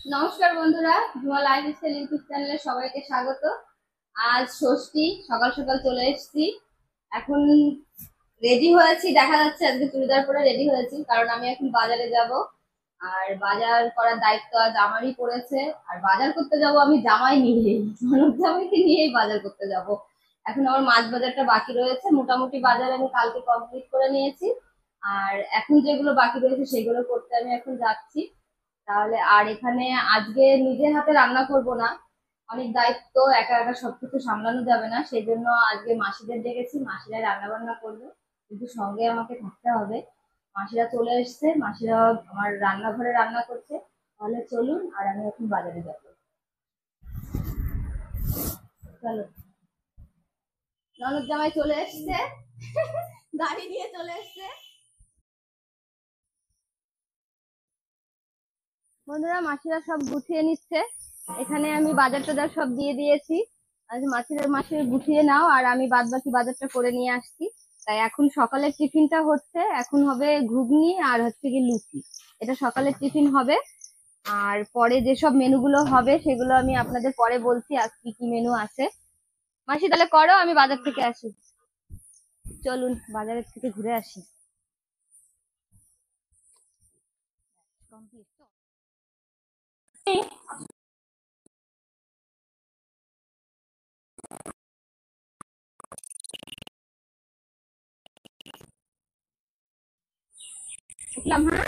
নমস্কার বন্ধুরা, ধোঁয়া লাইফস্টাইল ইউটিউব চ্যানেলে সবাইকে স্বাগত। আজ ষষ্ঠী, সকাল সকাল চলে এসেছি। এখন রেডি হয়েছি, দেখা যাচ্ছে আজকে চুড়িদার পরে রেডি হয়েছি, কারণ আমি এখন বাজারে যাব। আর বাজার করার দায়িত্ব আজ আমারই পড়েছে। আর বাজার করতে যাব আমি জামাই নিয়ে, ননদ জামাইকে নিয়েই বাজার করতে যাব। এখন আমার মাছ বাজারটা বাকি রয়েছে, মোটামুটি বাজার আমি কালকে কমপ্লিট করে নিয়েছি। আর এখন যেগুলো বাকি রয়েছে সেগুলো করতে আমি এখন যাচ্ছি। তাহলে আর এখানে আজকে নিজের হাতে রান্না করব না, অনেক দায়িত্ব, একা একা সবকিছু সামলানো যাবে না, সেই জন্য আজকে মাসিদের ডেকেছি, মাসিরা রান্না বান্না করবে, কিন্তু সঙ্গে আমাকে থাকতে হবে। মাসিরা চলে এসেছে, মাসিরা আমার রান্নাঘরে রান্না করছে। তাহলে চলুন, আর আমি এখন বাজারে যাবো। চলো, ননদ জামাই চলে এসছে, গাড়ি নিয়ে চলে এসছে। বন্ধুরা, মাসিরা সব গুছিয়ে নিচ্ছে। এখানে আমি বাজার টাজার সব দিয়ে দিয়েছি। আজ মাসির গুছিয়ে নাও, আর আমি বাদ বাকি বাজারটা করে নিয়ে আসছি। তাই এখন সকালের টিফিনটা হচ্ছে, এখন হবে ঘুগনি আর হচ্ছে কি লুচি। এটা সকালের টিফিন হবে। আর পরে যেসব মেনুগুলো হবে সেগুলো আমি আপনাদের পরে বলছি, আজ কি কি মেনু আছে। মাসি তাহলে করো, আমি বাজার থেকে আসি। চলুন বাজারের থেকে ঘুরে আসি। দেখলাম, হ্যাঁ।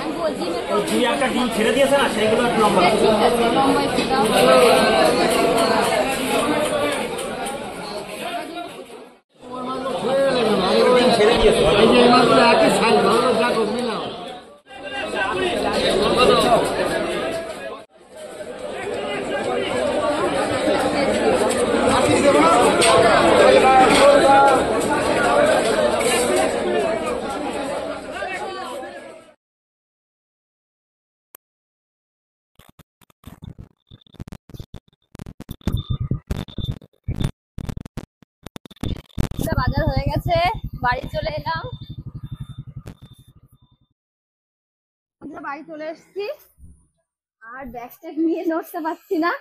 আমি বলছি দুই একটা ডিম ছেড়ে দিয়েছে না, সেইগুলো একটু লম্বা ঠিক আছে, লম্বা একটু দাও। ডিম ছেড়ে দিয়েছে। বাজার হয়ে গেছে, বাড়ি চলে এলাম। আমরা বাড়ি চলে এসেছি, আর ব্যাগ ট্যাগ নিয়ে নড়তে পারছি না।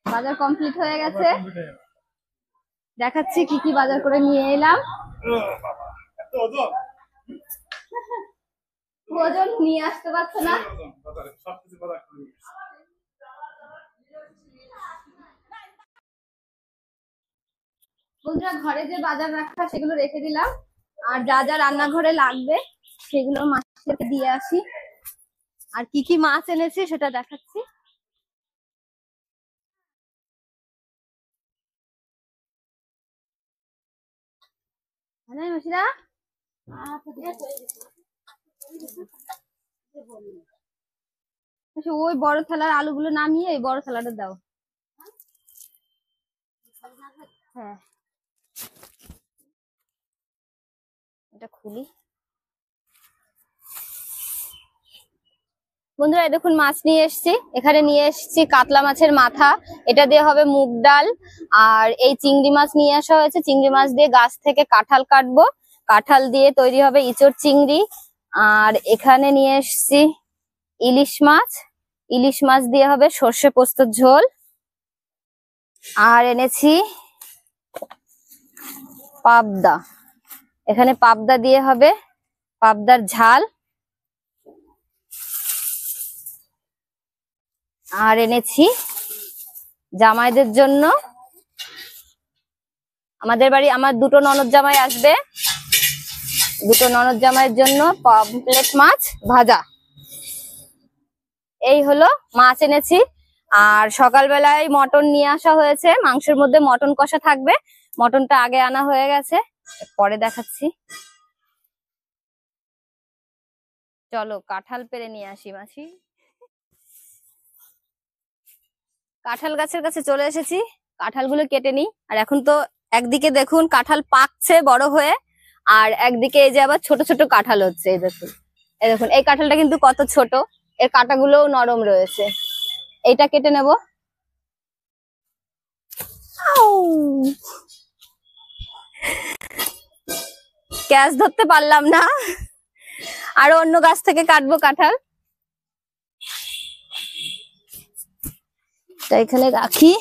বাজার কমপ্লিট হয়ে গেছে, দেখাচ্ছি কি কি বাজার করে নিয়ে এলাম। ওজন নিয়ে আসতে পারছে না। বন্ধুরা, ঘরে যে বাজার রাখা সেগুলো রেখে দিলাম, আর যা যা রান্নাঘরে লাগবে সেগুলো মাছকে দিয়ে আসি। আর কি কি মাছ এনেছি সেটা দেখাচ্ছি। হ্যাঁ মাসিরা, আচ্ছা, ওই বড় থালার আলুগুলো নামিয়ে এই বড় থালাটা দাও। হ্যাঁ, এটা খুলি। বন্ধুরা এই দেখুন মাছ নিয়ে এসেছি, এখানে নিয়ে এসেছি কাতলা মাছের মাথা, এটা দিয়ে হবে মুগ ডাল। আর এই চিংড়ি মাছ নিয়ে আসা হয়েছে, চিংড়ি মাছ দিয়ে গাছ থেকে কাঁঠাল কাটবো, কাঁঠাল দিয়ে তৈরি হবে ইঁচড় চিংড়ি। আর এখানে নিয়ে এসেছি ইলিশ মাছ, ইলিশ মাছ দিয়ে হবে সর্ষে পোস্তর ঝোল। আর এনেছি পাবদা, এখানে পাবদা দিয়ে হবে পাবদার ঝাল। আর এনেছি জামাইদের জন্য, আমাদের বাড়ি আমার দুটো ননদ জামাই আসবে, দুটো ননদ জামাইয়ের জন্য পমফ্রেট মাছ ভাজা। এই হলো মাছ এনেছি। আর সকালবেলায় মটন নিয়ে আসা হয়েছে, মাংসের মধ্যে মটন কষা থাকবে, মটনটা আগে আনা হয়ে গেছে, পরে দেখাচ্ছি। চলো কাঁঠাল পেড়ে নিয়ে আসি মাসি। কাঁঠাল গাছের কাছে চলে এসেছি, কাঁঠালগুলো কেটে নিই। আর এখন তো একদিকে দেখুন কাঁঠাল পাকছে বড় হয়ে, আর একদিকে এই যে আবার ছোট ছোট কাঁঠাল হচ্ছে। এই দেখুন, এই দেখুন এই কাঁঠালটা কিন্তু কত ছোট, এর কাঁটাগুলোও নরম রয়েছে। এইটা কেটে নেব। ক্যাচ ধরতে পারলাম না, আরো অন্য গাছ থেকে কাটবো কাঁঠাল। এখানে রাখি।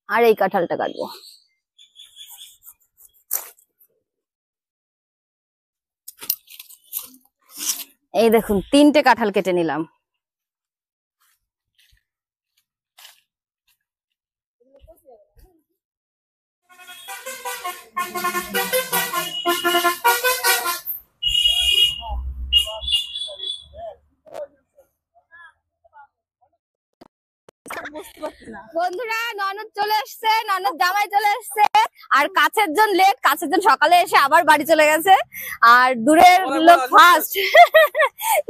আর এই কাঁঠালটা কাটবো। এই দেখুন 3টে কাঁঠাল কেটে নিলাম। বন্ধুরা ননদ চলে এসছে, ননদ জামাই চলে এসছে। আর কাছের জন লেট, কাছের জন সকালে এসে আবার বাড়ি চলে গেছে। আর দূরের লোক ফার্স্ট,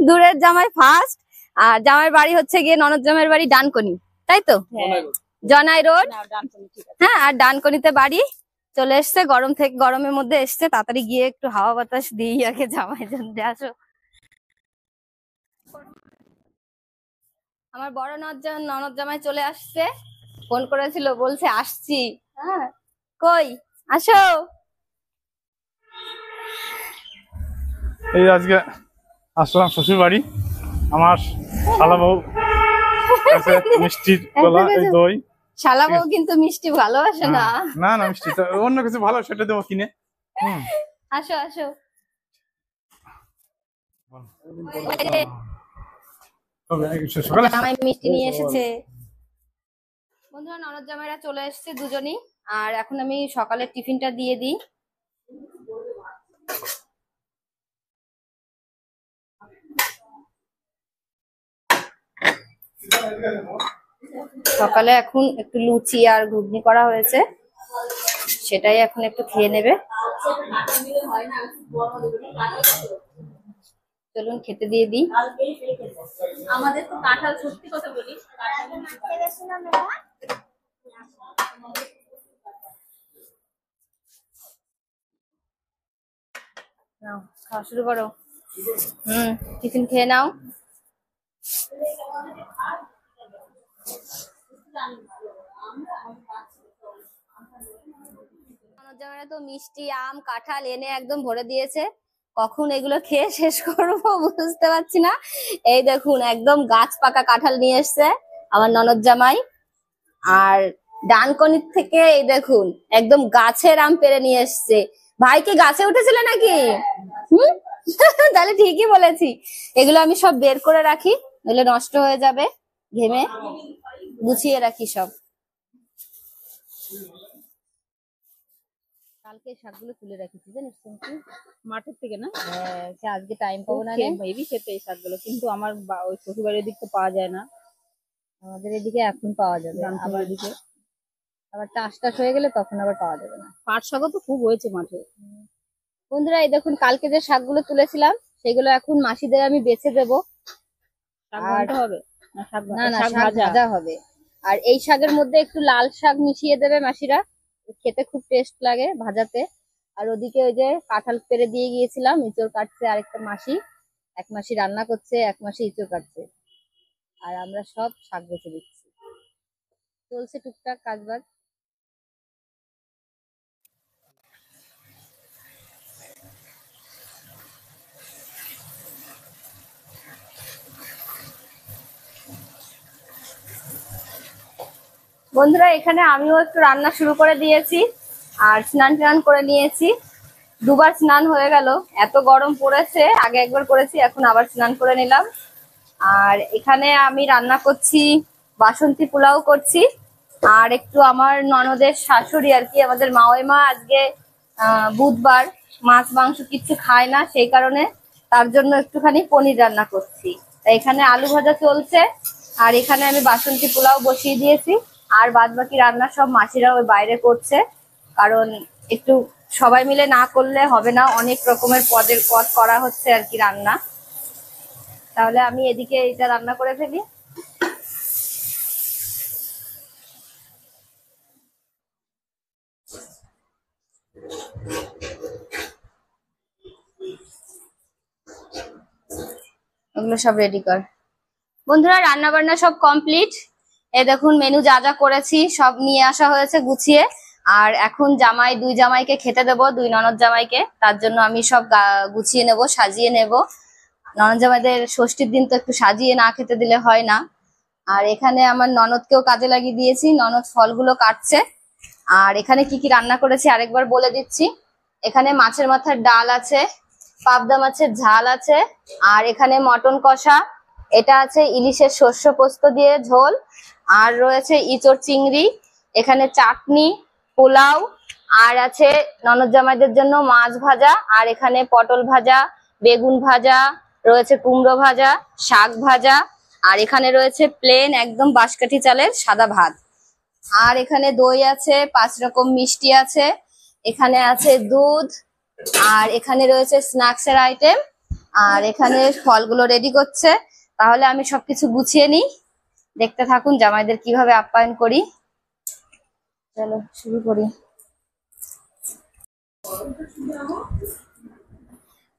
দূরের জামাই ফার্স্ট। আর জামাইয়ের বাড়ি হচ্ছে গিয়ে ননদ জামাইয়ের বাড়ি ডানকনি, তাই তো? জনাই রোড। হ্যাঁ, আর ডানকনিতে বাড়ি। চলে এসছে গরম থেকে, গরমের মধ্যে এসছে, তাড়াতাড়ি গিয়ে একটু হাওয়া বাতাস দিই আগে জামাই জন্য। আসো। আমার বড় ননদ জামাই চলে আসছে, ফোন করেছিল, বলছে আসছি। হ্যাঁ, কই আসো। এই আজকে আসলাম শ্বশুর বাড়ি, আমার শালা বউ মিষ্টির গলা, এই দই। শালা বউ কিন্তু মিষ্টি ভালোবাসে না। না না, মিষ্টি তো অন্য কিছু ভালো, সেটা দেবো কিনে। আসো আসো। সকালে জামাই মিষ্টি নিয়ে এসেছে। বন্ধুরা ননদ জামাইরা চলে এসেছে দুজনই। আর এখন আমি সকালের টিফিনটা দিয়ে দিই। সকালে এখন একটু লুচি আর ঘুগনি করা হয়েছে, সেটাই এখন একটু খেয়ে নেবে। চলুন খেতে দিয়ে দিই। আমাদের তো কাঁঠাল, সত্যি কথা বলি, নাও খাওয়া শুরু করো। টিফিন খেয়ে নাও। জামাইরা তো মিষ্টি আম কাঁঠাল এনে একদম ভরে দিয়েছে, কখন এগুলো খেয়ে শেষ করবো বুঝতে পারছি না। এই দেখুন একদম গাছ পাকা কাঁঠাল নিয়ে এসছে আমার ননদ জামাই। আর ডানকনির থেকে এই দেখুন একদম গাছের আম পেড়ে নিয়ে এসছে। ভাই কি গাছে উঠেছিল নাকি? তাহলে ঠিকই বলেছি। এগুলো আমি সব বের করে রাখি, নইলে নষ্ট হয়ে যাবে, ঘেমে গুছিয়ে রাখি সব। কালকে শাকগুলো তুলে রাখিছি জানিস তুমি, মাঠের থেকে না? হ্যাঁ, আজকে টাইম পাবো না। হেভি খেতে এই শাকগুলো, কিন্তু আমার ওই শ্বশুরবাড়ির দিক তো পাওয়া যায় না, আমাদের এদিকে এখন পাওয়া যাবে, আমার দিকে আবার চাষ টাস হয়ে গেলে তখন আবার পাওয়া যাবে না। পাট শাকও তো খুব হয়েছে মাঠে। বন্ধুরা এই দেখুন কালকে যে শাকগুলো তুলেছিলাম সেগুলো এখন মাসিদের আমি বেছে দেবো। শাক ঘন্ট হবে না? শাক না না, শাক শাক ভাজা ভাজা হবে। আর এই শাকের মধ্যে একটু লাল শাক মিশিয়ে দেবে মাসিরা, খেতে খুব টেস্ট লাগে ভাজাতে। আর ওদিকে ওই যে কাঁঠাল পেড়ে দিয়ে গিয়েছিলাম, ইঁচড় কাটছে আরেকটা মাসি, এক মাসি রান্না করছে, এক মাসি ইঁচড় কাটছে, আর আমরা সব শাক বেছে দিচ্ছি। চলছে টুকটাক কাজবাজ। বন্ধুরা এখানে আমিও একটু রান্না শুরু করে দিয়েছি, আর স্নান টান করে নিয়েছি। দুবার স্নান হয়ে গেল, এত গরম পড়েছে। আগে একবার করেছি, এখন আবার স্নান করে নিলাম। আর এখানে আমি রান্না করছি, বাসন্তী পোলাও করছি। আর একটু আমার ননদের শাশুড়ি আর কি, আমাদের মাওই মা আজকে বুধবার মাছ মাংস কিছু খায় না, সেই কারণে তার জন্য একটুখানি পনির রান্না করছি। তাই এখানে আলু ভাজা চলছে, আর এখানে আমি বাসন্তী পোলাও বসিয়ে দিয়েছি। আর বাদ বাকি রান্না সব মাসিরা ওই বাইরে করছে, কারণ একটু সবাই মিলে না করলে হবে না, অনেক রকমের পদ করা হচ্ছে আর কি রান্না। তাহলে আমি এদিকে এটা রান্না করে ফেলি। ওগুলো সব রেডি কর। বন্ধুরা রান্না বান্না সব কমপ্লিট। এই দেখুন মেনু যা যা করেছি সব নিয়ে আসা হয়েছে গুছিয়ে। আর এখন দুই জামাইকে খেতে দেবো, দুই ননদ জামাইকে। তার জন্য আমি সব গুছিয়ে নেব, সাজিয়ে নেব। ননদ জামাইদের ষষ্ঠীর দিন তো একটু সাজিয়ে না খেতে দিলে হয় না। আর এখানে আমার ননদকেও কাজে লাগিয়ে দিয়েছি, ননদ ফলগুলো কাটছে। আর এখানে কি কি রান্না করেছি আরেকবার বলে দিচ্ছি। এখানে মাছের মাথার ডাল আছে, পাবদা মাছের ঝাল আছে, আর এখানে মটন কষা, এটা আছে ইলিশের শস্য পোস্ত দিয়ে ঝোল, আর রয়েছে ইঁচড় চিংড়ি, এখানে চাটনি, পোলাও, আর আছে ননদ জামাইদের জন্য মাছ ভাজা, আর এখানে পটল ভাজা, বেগুন ভাজা রয়েছে, কুমড়ো ভাজা, শাক ভাজা, আর এখানে রয়েছে প্লেন একদম বাঁশকাঠি চালের সাদা ভাত। আর এখানে দই আছে, 5 রকম মিষ্টি আছে, এখানে আছে দুধ, আর এখানে রয়েছে স্ন্যাক্স এর আইটেম। আর এখানে ফলগুলো রেডি করছে। তাহলে আমি সবকিছু গুছিয়ে নিই, দেখতে থাকুন জামাইদের কিভাবে আপ্যায়ন করি। চলো শুরু করি।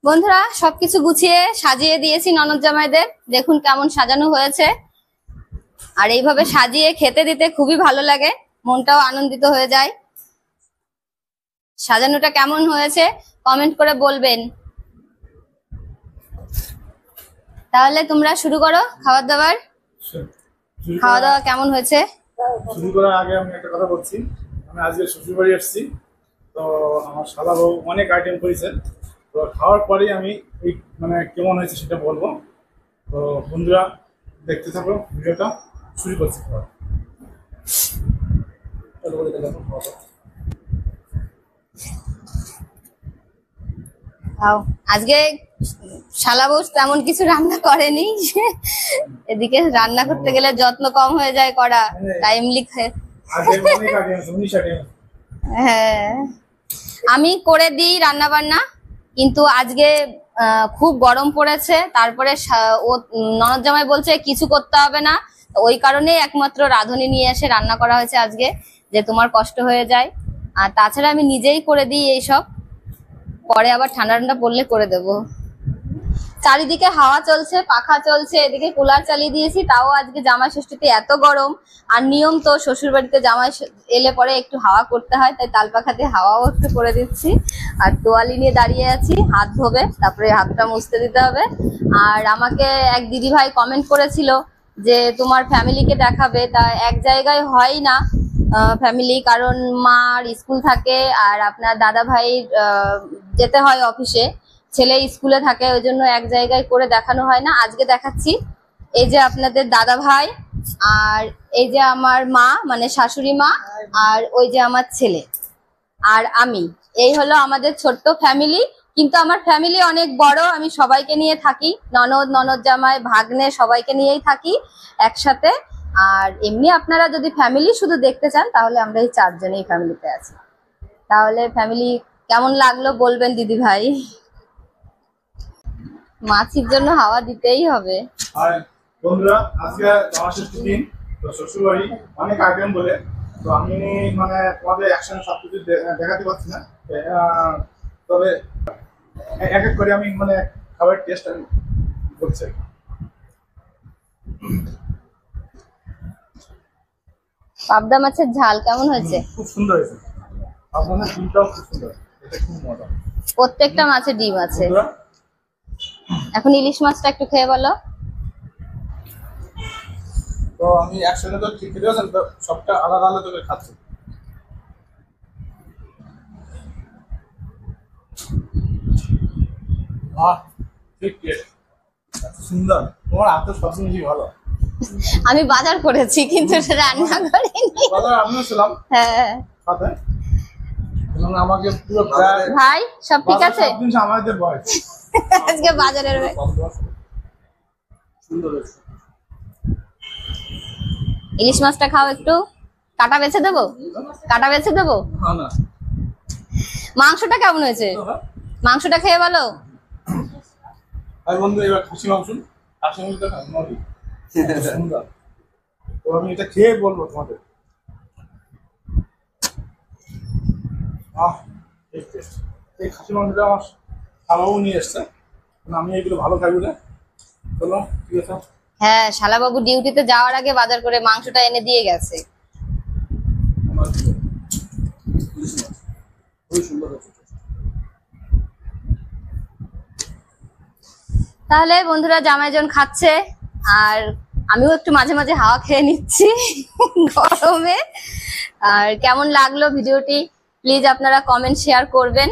বন্ধুরা সবকিছু গুছিয়ে সাজিয়ে দিয়েছি ননদ জামাইদের, দেখুন কেমন সাজানো হয়েছে। আর এইভাবে সাজিয়ে খেতে দিতে খুবই ভালো লাগে, মনটাও আনন্দিত হয়ে যায়। সাজানোটা কেমন হয়েছে কমেন্ট করে বলবেন। তাহলে তোমরা শুরু করো খাবার দাবার। খাওয়া দাওয়া কেমন হয়েছে? শুরু করার আগে আমি একটা কথা বলছি। আমি আজকে শ্বশুর বাড়ি এসেছি, তো আমার শালা বউ অনেক আইটেম করেছে। তো খাওয়ার পরেই আমি এই মানে কেমন হয়েছে সেটা বলবো। তো বন্ধুরা দেখতে থাকো ভিডিওটা, শুরু করছি খাওয়া। আজকে শালা বউ তেমন কিছু রান্না করেনি, এদিকে রান্না করতে গেলে যত্ন কম হয়ে যায় করা, টাইমলি। হ্যাঁ আমি করে দিই রান্না বান্না, কিন্তু আজকে খুব গরম পড়েছে। তারপরে ও ননদ জামাই বলছে কিছু করতে হবে না, ওই কারণেই একমাত্র রাঁধুনি নিয়ে এসে রান্না করা হয়েছে আজকে, যে তোমার কষ্ট হয়ে যায়। আর তাছাড়া আমি নিজেই করে দিই এইসব, পরে আবার ঠান্ডা ঠান্ডা পড়লে করে দেব। চারিদিকে হাওয়া চলছে, পাখা চলছে, এদিকে কুলার চালিয়ে দিয়েছি, তাও আজকে জামাই ষষ্ঠীতে এত গরম। আর নিয়ম তো শ্বশুর বাড়িতে জামাই এলে পরে একটু হাওয়া করতে হয়, তাই তাল পাখাতে হাওয়াও একটু করে দিচ্ছি। আর তোয়ালি নিয়ে দাঁড়িয়ে আছি, হাত ধোবে, তারপরে হাতটা মুছতে দিতে হবে। আর আমাকে এক দিদি ভাই কমেন্ট করেছিল যে তোমার ফ্যামিলিকে দেখাবে, তা এক জায়গায় হয় না ফ্যামিলি, কারণ মার স্কুল থাকে, আর আপনার দাদা ভাই যেতে হয় অফিসে, ছেলে স্কুলে থাকে, ওই জন্য এক জায়গায় করে দেখানো হয় না। আজকে দেখাচ্ছি। এই যে আপনাদের দাদা ভাই, আর এই যে আমার মা মানে শাশুড়ি মা, আর ওই যে আমার ছেলে, আর আমি, এই হলো আমাদের ছোট্ট ফ্যামিলি। কিন্তু আমার ফ্যামিলি অনেক বড়, আমি সবাইকে নিয়ে থাকি, ননদ জামাই ভাগ্নে সবাইকে নিয়েই থাকি একসাথে। আর এমনি আপনারা যদি ফ্যামিলি শুধু দেখতে চান, তাহলে আমরা এই 4 জনেই ফ্যামিলিতে আছি। তাহলে ফ্যামিলি কেমন লাগলো বলবেন দিদি ভাই। মাছির জন্য হাওয়া দিতেই হবে। আর বন্ধুরা আজকে জামাই ষষ্ঠীর দিন, তো শ্বশুর বাড়ি অনেক আইটেম বলে তো আমি মানে তোমাদের একসঙ্গে সবকিছু দেখাতে পারছি না, তবে এক এক করে আমি মানে খাবারের টেস্ট আমি করছি। পাবদা মাছের ঝাল কেমন হয়েছে? খুব সুন্দর হয়েছে, আপনাদের ডিমটাও খুব সুন্দর, এটা খুব মজা। প্রত্যেকটা মাছে ডিম আছে। বন্ধুরা, এখন ইলিশ মাছটা একটু খেয়ে বলো। তো আমি একসঙ্গে তো ঠিক খেতে পারছেন, তো সবটা আলাদা আলাদা করে খাচ্ছি। ঠিক টেস্ট, এত সুন্দর, তোমার হাতে সবচেয়ে বেশি ভালো। আমি বাজার করেছি কিন্তু রান্না করিনি। বাজার আমিও ছিলাম হ্যাঁ সাথে, এবং আমাকে পুরো প্রায় ভাই, সব ঠিক আছে? সব জিনিস আমাদের ভয়। আজকে বাজারের সুন্দর হয়েছে। ইলিশ মাছটা খাও একটু। কাটা বেছে দেবো? কাটা বেছে দেবো? হ্যাঁ না, মাংসটা কেমন হয়েছে? মাংসটা খেয়ে বলো। আর বন্ধু এবার খুশি মাংস আসলে সুন্দর, তো আমি এটা খেয়ে বলবো তোমাদের। এই খাসি মাংসটা আমার খাওয়াও নিয়ে এসছে, আমি এগুলো ভালো খাই বলে। চলো ঠিক আছে। হ্যাঁ, শালাবাবু ডিউটিতে যাওয়ার আগে বাজার করে মাংসটা এনে দিয়ে গেছে। খুবই সুন্দর হয়েছে। তাহলে বন্ধুরা, জামাইজন খাচ্ছে আর আমিও একটু মাঝে মাঝে হাওয়া খেয়ে নিচ্ছি গরমে। আর কেমন লাগলো ভিডিওটি প্লিজ আপনারা কমেন্ট শেয়ার করবেন।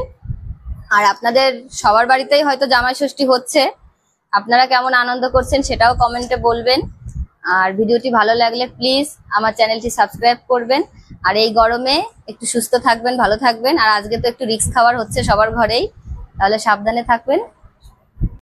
আর আপনাদের সবার বাড়িতেই হয়তো জামাই ষষ্ঠী হচ্ছে, আপনারা কেমন আনন্দ করছেন সেটাও কমেন্টে বলবেন। আর ভিডিওটি ভালো লাগলে প্লিজ আমার চ্যানেলটি সাবস্ক্রাইব করবেন। আর এই গরমে একটু সুস্থ থাকবেন, ভালো থাকবেন। আর আজকে তো একটু রিস্ক খাওয়ার হচ্ছে সবার ঘরেই, তাহলে সাবধানে থাকবেন।